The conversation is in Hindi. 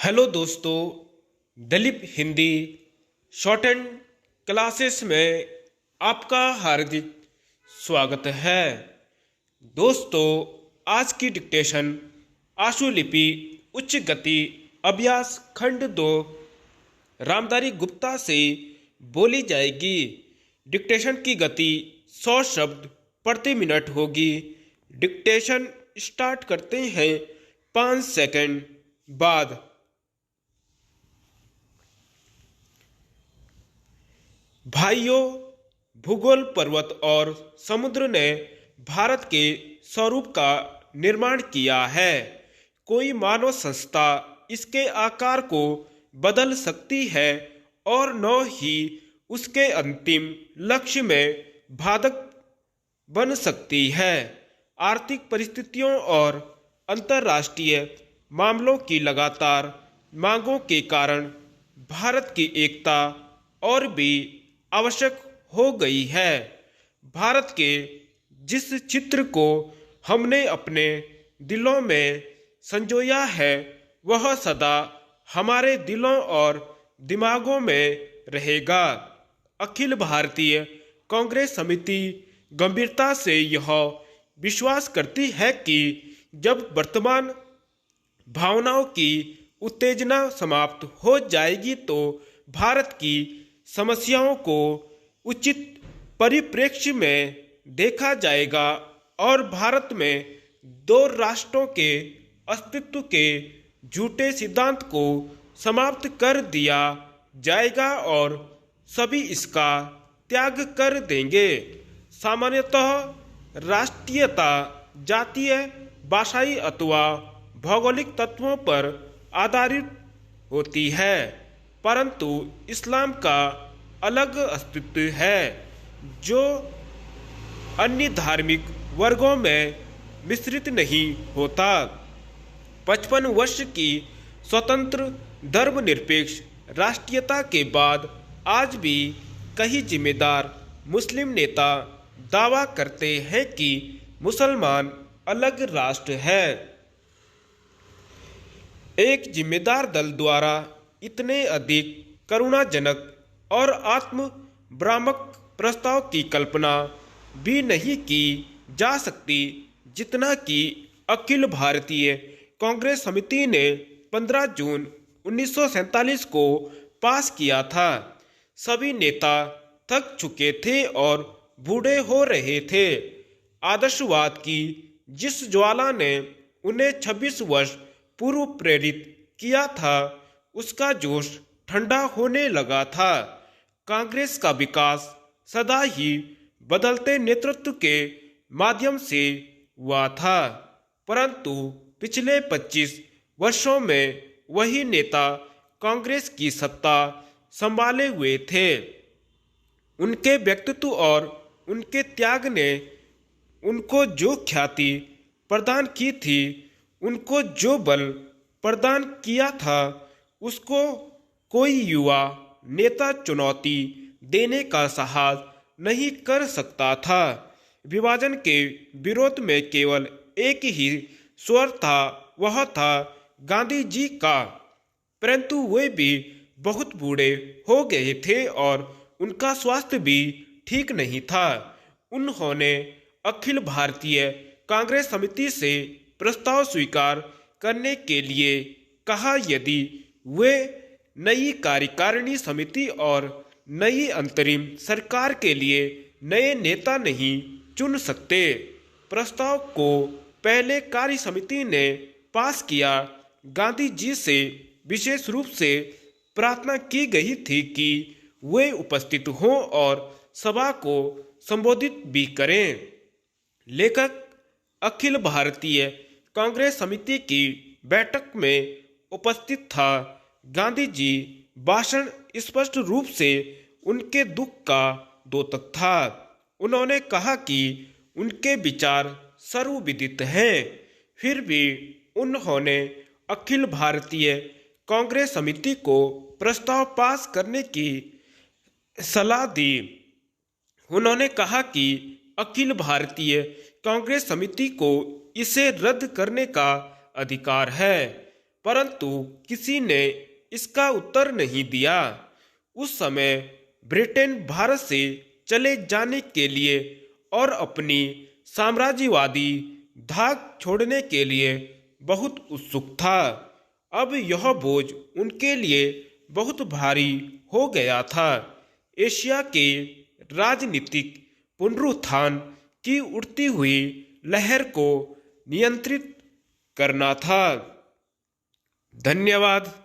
हेलो दोस्तों, Dalip Hindi short and classes में आपका हार्दिक स्वागत है। दोस्तों, आज की डिक्टेशन आशुलिपि उच्च गति अभ्यास खंड 2 रामधारी गुप्ता से बोली जाएगी। डिक्टेशन की गति 100 शब्द प्रति मिनट होगी। डिक्टेशन स्टार्ट करते हैं 5 सेकंड बाद। भाइयों, भूगोल, पर्वत और समुद्र ने भारत के स्वरूप का निर्माण किया है। कोई मानव संस्था इसके आकार को बदल सकती है और न ही उसके अंतिम लक्ष्य में बाधक बन सकती है। आर्थिक परिस्थितियों और अंतर्राष्ट्रीय मामलों की लगातार मांगों के कारण भारत की एकता और भी आवश्यक हो गई है। भारत के जिस चित्र को हमने अपने दिलों में संजोया है, वह सदा हमारे दिलों और दिमागों में रहेगा। अखिल भारतीय कांग्रेस समिति गंभीरता से यह विश्वास करती है कि जब वर्तमान भावनाओं की उत्तेजना समाप्त हो जाएगी तो भारत की समस्याओं को उचित परिप्रेक्ष्य में देखा जाएगा और भारत में दो राष्ट्रों के अस्तित्व के झूठे सिद्धांत को समाप्त कर दिया जाएगा और सभी इसका त्याग कर देंगे। सामान्यतः राष्ट्रीयता जातीय, भाषाई अथवा भौगोलिक तत्वों पर आधारित होती है, परंतु इस्लाम का अलग अस्तित्व है जो अन्य धार्मिक वर्गों में मिश्रित नहीं होता। 55 वर्ष की स्वतंत्र धर्मनिरपेक्ष राष्ट्रीयता के बाद आज भी कई जिम्मेदार मुस्लिम नेता दावा करते हैं कि मुसलमान अलग राष्ट्र है। एक जिम्मेदार दल द्वारा इतने अधिक करुणाजनक और आत्म भ्रामक प्रस्ताव की कल्पना भी नहीं की जा सकती जितना कि अखिल भारतीय कांग्रेस समिति ने 15 जून 1947 को पास किया था। सभी नेता थक चुके थे और बूढ़े हो रहे थे। आदर्शवाद की जिस ज्वाला ने उन्हें 26 वर्ष पूर्व प्रेरित किया था, उसका जोश ठंडा होने लगा था। कांग्रेस का विकास सदा ही बदलते नेतृत्व के माध्यम से हुआ था, परंतु पिछले 25 वर्षों में वही नेता कांग्रेस की सत्ता संभाले हुए थे। उनके व्यक्तित्व और उनके त्याग ने उनको जो ख्याति प्रदान की थी, उनको जो बल प्रदान किया था, उसको कोई युवा नेता चुनौती देने का साहस नहीं कर सकता था। विभाजन के विरोध में केवल एक ही स्वर था, वह था गांधी जी का, परंतु वे भी बहुत बूढ़े हो गए थे और उनका स्वास्थ्य भी ठीक नहीं था। उन्होंने अखिल भारतीय कांग्रेस समिति से प्रस्ताव स्वीकार करने के लिए कहा। यदि वे नई कार्यकारिणी समिति और नई अंतरिम सरकार के लिए नए नेता नहीं चुन सकते। प्रस्ताव को पहले कार्य समिति ने पास किया। गांधी जी से विशेष रूप से प्रार्थना की गई थी कि वे उपस्थित हों और सभा को संबोधित भी करें। लेखक अखिल भारतीय कांग्रेस समिति की बैठक में उपस्थित था। गांधी जी भाषण स्पष्ट रूप से उनके दुख का द्योतक था। उन्होंने कहा कि उनके विचार सर्वविदित हैं, फिर भी उन्होंने अखिल भारतीय कांग्रेस समिति को प्रस्ताव पास करने की सलाह दी। उन्होंने कहा कि अखिल भारतीय कांग्रेस समिति को इसे रद्द करने का अधिकार है। परंतु किसी ने इसका उत्तर नहीं दिया। उस समय ब्रिटेन भारत से चले जाने के लिए और अपनी साम्राज्यवादी धाक छोड़ने के लिए बहुत उत्सुक था। अब यह बोझ उनके लिए बहुत भारी हो गया था। एशिया के राजनीतिक पुनरुत्थान की उठती हुई लहर को नियंत्रित करना था। धन्यवाद।